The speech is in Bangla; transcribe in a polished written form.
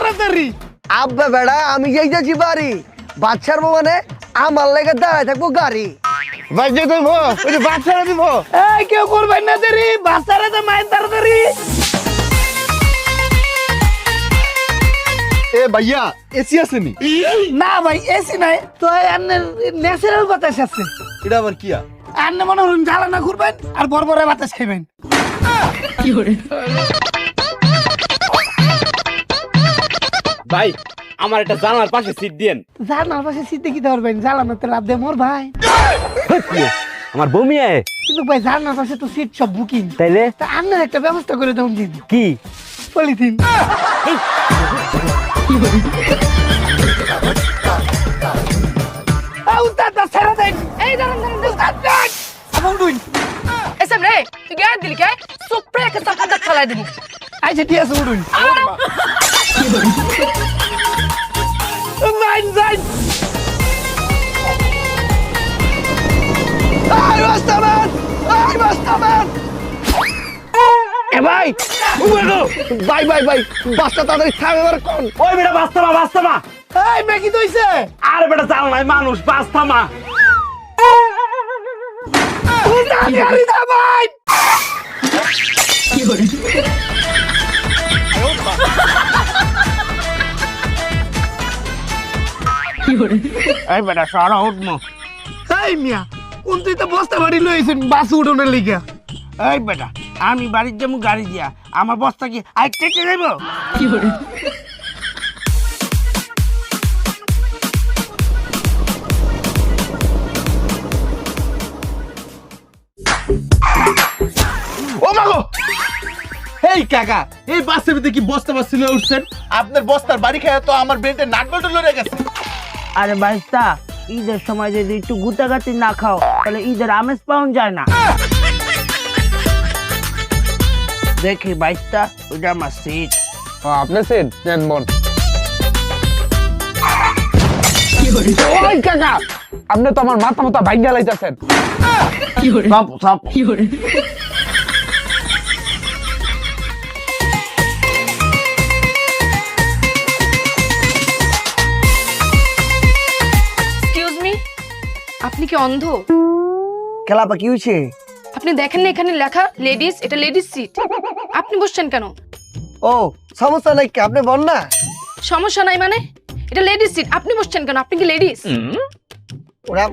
তাড়াতাড়ি। আব্বা বেড়া আমি যাইতেছি বাড়ি, বাচ্চার বউ মানে আমার লেগে দাঁড়ায় থাকবো গাড়ি। ভাই যে দেবো ওই যে বাচ্চারা দিব। এই কেউ করবেন না দেরি, বাচ্চারা তো মায়ের তাড়াতাড়ি। এ ভাইয়া এসি আসেনি? না ভাই এসি নাই তো, ন্যাচারাল বাতাস আছে। এটা আবার কি? আন্নে মনে হন জ্বালানা ঘুরবেন আর বরবরে বাতাস খাইবেন। ভাই আমার একটা জানালার পাশে সিট দেন। জানার পাশে সিটে কি ধরবেন? জ্বালানাতে লাভ দিয়ে মোর ভাই। আমার বমি আয়। কিন্তু ভাই জানার পাশে তো সিট সব বুকিং, তাইলে তা আন্নের একটা ব্যবস্থা করে দেন দিন। কি? পলিথিন। উস্তাদ ছেড়ে দেন। এই দাঁড়ান দাঁড়ান উস্তাদ দেন। আমার দুই। এসব রে তুই গায়ে দিলি কে? সুপ্রে কে সাকাত চালাই দিবি। আচ্ছা ঠিক আছে উঠুন। Line line. এই বাস্তামান, এই বাস্তামান। এ ভাই ভাই ভাই ভাই বাসটা তাড়াতাড়ি থামে এবার কোন। ওই বেটা বাস্তামা বাস্তামা। এই মেকি দইছে। আরে বেটা চাল নাই মানুষ বাস্তামা। উস্তাদ গাড়ি থামাই। এই বেটা সারা উঠমো। এই মিয়া কোন তুই তো বস্তা বাড়ি লইছেন বাস উঠোনের লিগা। এই বেটা আমি বাড়ির যাবো গাড়ি দিয়া, আমার বস্তা কি আই টেকে যাইব? ও মাগো! এই কাকা, এই বাসের ভিতরে কি বস্তা বাসছিল উঠছেন? আপনার বস্তার বাড়ি খেয়ে তো আমার ব্রেনতে নাট বল্টু লড়ে গেছে। আরে বাইস্তা, ঈদের সময় যদি একটু গুতাগাতি না খাও তাহলে ঈদের আমেজ পাওয়া যায় না। দেখি বাইস্তা, ওইটা আমার সিট। আপনার সিট নেন মন। ওই কাকা আপনি তো আমার মাথা মাথা ভাঙ্গা লাইতাছেন। সব সব এক্সকিউজ মি, আপনি কি অন্ধ? খেলাপা কি হয়েছে? আপনি দেখেন না এখানে লেখা লেডিস, এটা লেডিস সিট। আপনি বসছেন কেন? ও সমস্যা নাই কি, আপনি বল না। সমস্যা নাই মানে? এটা লেডিস সিট, আপনি বসছেন কেন? আপনি কি লেডিস? ওরা